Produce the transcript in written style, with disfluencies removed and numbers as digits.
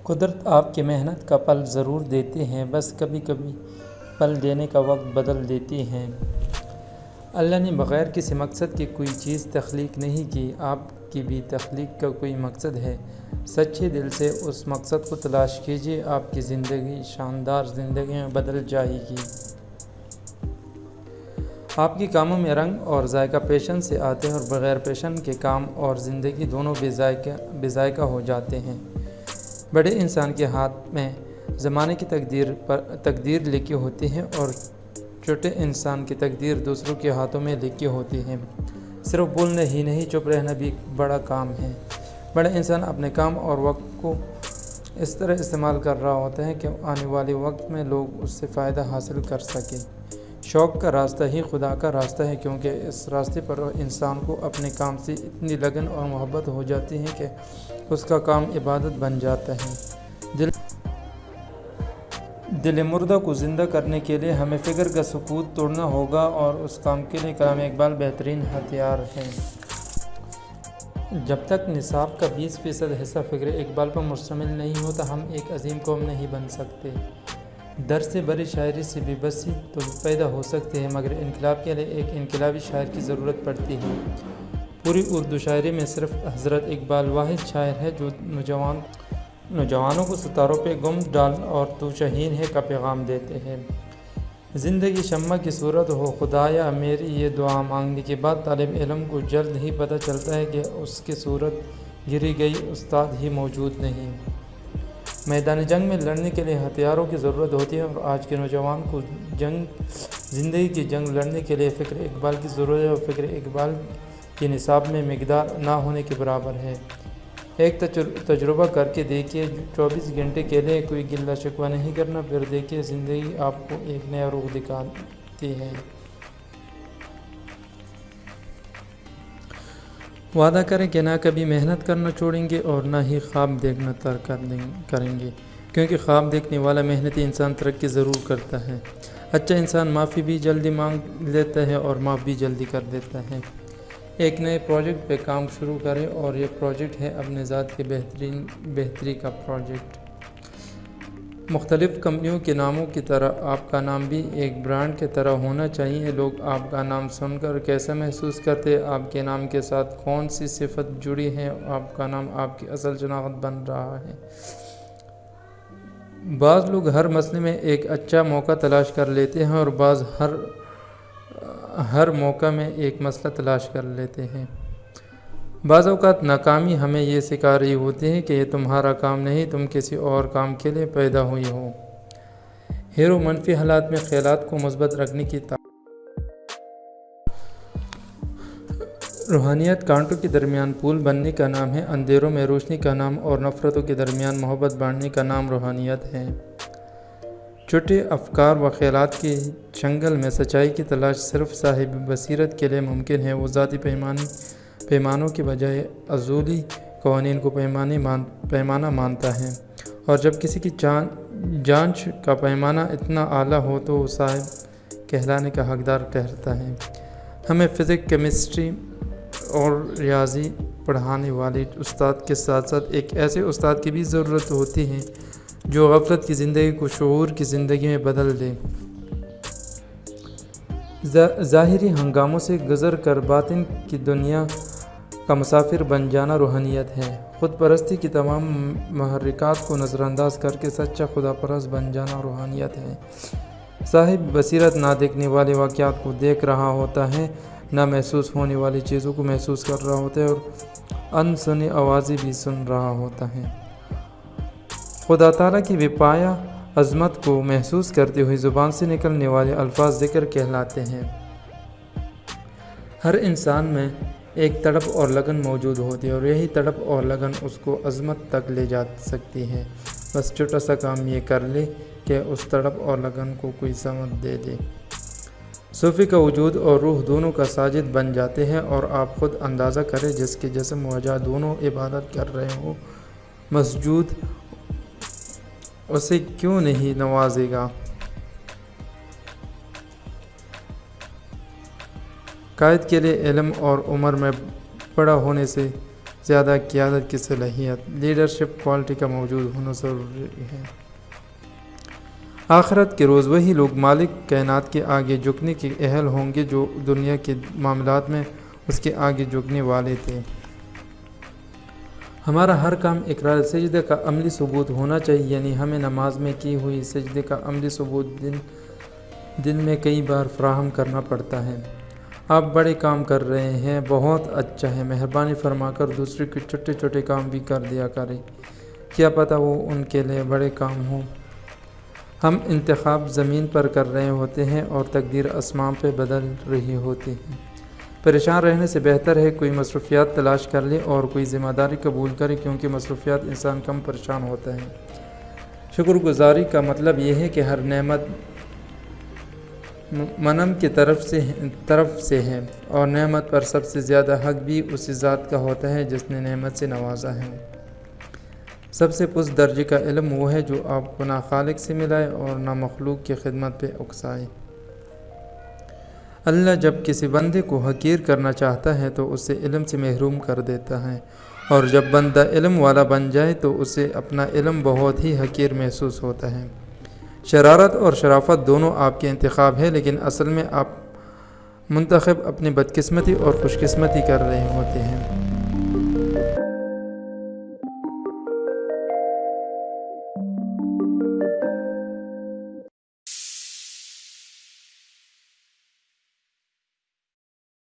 قدرت آپ کی محنت کا پھل ضرور دیتے ہیں، بس کبھی کبھی پھل دینے کا وقت بدل دیتی ہیں۔ اللہ نے بغیر کسی مقصد کے کوئی چیز تخلیق نہیں کی، آپ کی بھی تخلیق کا کوئی مقصد ہے۔ سچے دل سے اس مقصد کو تلاش کیجیے، آپ کی زندگی شاندار زندگی میں بدل جائے گی۔ آپ کے کاموں میں رنگ اور ذائقہ پیشن سے آتے ہیں، اور بغیر پیشن کے کام اور زندگی دونوں بے ذائقہ ہو جاتے ہیں۔ بڑے انسان کے ہاتھ میں زمانے کی تقدیر لکھی ہوتی ہے، اور چھوٹے انسان کی تقدیر دوسروں کے ہاتھوں میں لکھی ہوتی ہے۔ صرف بولنا ہی نہیں، چپ رہنا بھی بڑا کام ہے۔ بڑا انسان اپنے کام اور وقت کو اس طرح استعمال کر رہا ہوتا ہے کہ آنے والے وقت میں لوگ اس سے فائدہ حاصل کر سکیں۔ شوق کا راستہ ہی خدا کا راستہ ہے، کیونکہ اس راستے پر انسان کو اپنے کام سے اتنی لگن اور محبت ہو جاتی ہے کہ اس کا کام عبادت بن جاتا ہے۔ دل مردہ کو زندہ کرنے کے لیے ہمیں فکر کا سکوت توڑنا ہوگا، اور اس کام کے لیے کلام اقبال بہترین ہتھیار ہے۔ جب تک نصاب کا 20% حصہ فکر اقبال پر مشتمل نہیں ہوتا، ہم ایک عظیم قوم نہیں بن سکتے۔ در سے بری شاعری سے بے بسی تو پیدا ہو سکتی ہے، مگر انقلاب کے لیے ایک انقلابی شاعر کی ضرورت پڑتی ہے۔ پوری اردو شاعری میں صرف حضرت اقبال واحد شاعر ہے جو نوجوانوں کو ستاروں پہ گم ڈال اور تو شہین ہے کا پیغام دیتے ہیں۔ زندگی شمع کی صورت ہو خدایا میری، یہ دعا مانگنے کے بعد طالب علم کو جلد ہی پتہ چلتا ہے کہ اس کی صورت گری گئی، استاد ہی موجود نہیں۔ میدان جنگ میں لڑنے کے لیے ہتھیاروں کی ضرورت ہوتی ہے، اور آج کے نوجوان کو زندگی کی جنگ لڑنے کے لیے فکر اقبال کی ضرورت ہے، اور فکر اقبال کی نصاب میں مقدار نہ ہونے کے برابر ہے۔ ایک تجربہ کر کے دیکھیے، 24 گھنٹے کے لیے کوئی گلہ شکوہ نہیں کرنا، پھر دیکھیے زندگی آپ کو ایک نیا رخ دکھاتی ہے۔ وعدہ کریں کہ نہ کبھی محنت کرنا چھوڑیں گے اور نہ ہی خواب دیکھنا ترک کریں گے، کیونکہ خواب دیکھنے والا محنتی انسان ترقی ضرور کرتا ہے۔ اچھا انسان معافی بھی جلدی مانگ لیتا ہے اور معاف بھی جلدی کر دیتا ہے۔ ایک نئے پروجیکٹ پہ کام شروع کریں، اور یہ پروجیکٹ ہے اپنے ذات کی بہتری کا پروجیکٹ۔ مختلف کمپنیوں کے ناموں کی طرح آپ کا نام بھی ایک برانڈ کی طرح ہونا چاہیے۔ لوگ آپ کا نام سن کر کیسا محسوس کرتے ہیں، آپ کے نام کے ساتھ کون سی صفت جڑی ہے، آپ کا نام آپ کی اصل شناخت بن رہا ہے۔ بعض لوگ ہر مسئلے میں ایک اچھا موقع تلاش کر لیتے ہیں، اور بعض ہر موقع میں ایک مسئلہ تلاش کر لیتے ہیں۔ بعض اوقات ناکامی ہمیں یہ سکھا رہی ہوتی ہے کہ یہ تمہارا کام نہیں، تم کسی اور کام کے لیے پیدا ہوئی ہو۔ ہیرو منفی حالات میں خیالات کو مثبت رکھنے کی روحانیت کانٹوں کے درمیان پل بننے کا نام ہے، اندھیروں میں روشنی کا نام، اور نفرتوں کے درمیان محبت بانٹنے کا نام روحانیت ہے۔ چھوٹے افکار و خیالات کے چنگل میں سچائی کی تلاش صرف صاحب بصیرت کے لیے ممکن ہے۔ وہ ذاتی پیمانوں کے بجائے عضولی قوانین کو پیمانہ مانتا ہے، اور جب کسی کی جانچ کا پیمانہ اتنا اعلیٰ ہو تو وہ صاحب کہلانے کا حقدار ٹھہرتا ہے۔ ہمیں فزکس، کیمسٹری اور ریاضی پڑھانے والے استاد کے ساتھ ساتھ ایک ایسے استاد کی بھی ضرورت ہوتی ہے جو غفلت کی زندگی کو شعور کی زندگی میں بدل دے۔ ظاہری ہنگاموں سے گزر کر باطن کی دنیا کا مسافر بن جانا روحانیت ہے۔ خود پرستی کی تمام محرکات کو نظر انداز کر کے سچا خدا پرست بن جانا روحانیت ہے۔ صاحب بصیرت نہ دیکھنے والے واقعات کو دیکھ رہا ہوتا ہے، نہ محسوس ہونے والی چیزوں کو محسوس کر رہا ہوتا ہے، اور انسنی آوازیں بھی سن رہا ہوتا ہے۔ خدا تعالیٰ کی بے پایہ عظمت کو محسوس کرتے ہوئے زبان سے نکلنے والے الفاظ ذکر کہلاتے ہیں۔ ہر انسان میں ایک تڑپ اور لگن موجود ہوتی ہے، اور یہی تڑپ اور لگن اس کو عظمت تک لے جا سکتی ہے۔ بس چھوٹا سا کام یہ کر لے کہ اس تڑپ اور لگن کو کوئی سمت دے دے۔ صوفی کا وجود اور روح دونوں کا ساجد بن جاتے ہیں، اور آپ خود اندازہ کریں جس کے جسم و جاں دونوں عبادت کر رہے ہوں، مسجود اسے کیوں نہیں نوازے گا۔ قائد کے لیے علم اور عمر میں بڑا ہونے سے زیادہ قیادت کی صلاحیت، لیڈرشپ کوالٹی کا موجود ہونا ضروری ہے۔ آخرت کے روز وہی لوگ مالک کائنات کے آگے جھکنے کے اہل ہوں گے جو دنیا کے معاملات میں اس کے آگے جھکنے والے تھے۔ ہمارا ہر کام اقرار سجدہ کا عملی ثبوت ہونا چاہیے، یعنی ہمیں نماز میں کی ہوئی سجدے کا عملی ثبوت دن میں کئی بار فراہم کرنا پڑتا ہے۔ آپ بڑے کام کر رہے ہیں، بہت اچھا ہے، مہربانی فرما کر دوسرے کے چھوٹے چھوٹے کام بھی کر دیا کریں، کیا پتہ وہ ان کے لیے بڑے کام ہوں۔ ہم انتخاب زمین پر کر رہے ہوتے ہیں اور تقدیر آسمان پہ بدل رہی ہوتی ہے۔ پریشان رہنے سے بہتر ہے کوئی مصروفیات تلاش کر لے اور کوئی ذمہ داری قبول کرے، کیونکہ مصروفیات انسان کم پریشان ہوتا ہے۔ شکر گزاری کا مطلب یہ ہے کہ ہر نعمت منعم کی طرف سے ہے، اور نعمت پر سب سے زیادہ حق بھی اسی ذات کا ہوتا ہے جس نے نعمت سے نوازا ہے۔ سب سے پست درجے کا علم وہ ہے جو آپ کو نہ خالق سے ملائے اور نہ مخلوق کی خدمت پہ اکسائے۔ اللہ جب کسی بندے کو حقیر کرنا چاہتا ہے تو اسے علم سے محروم کر دیتا ہے، اور جب بندہ علم والا بن جائے تو اسے اپنا علم بہت ہی حقیر محسوس ہوتا ہے۔ شرارت اور شرافت دونوں آپ کے انتخاب ہے، لیکن اصل میں آپ منتخب اپنی بدقسمتی اور خوش قسمتی کر رہے ہوتے ہیں۔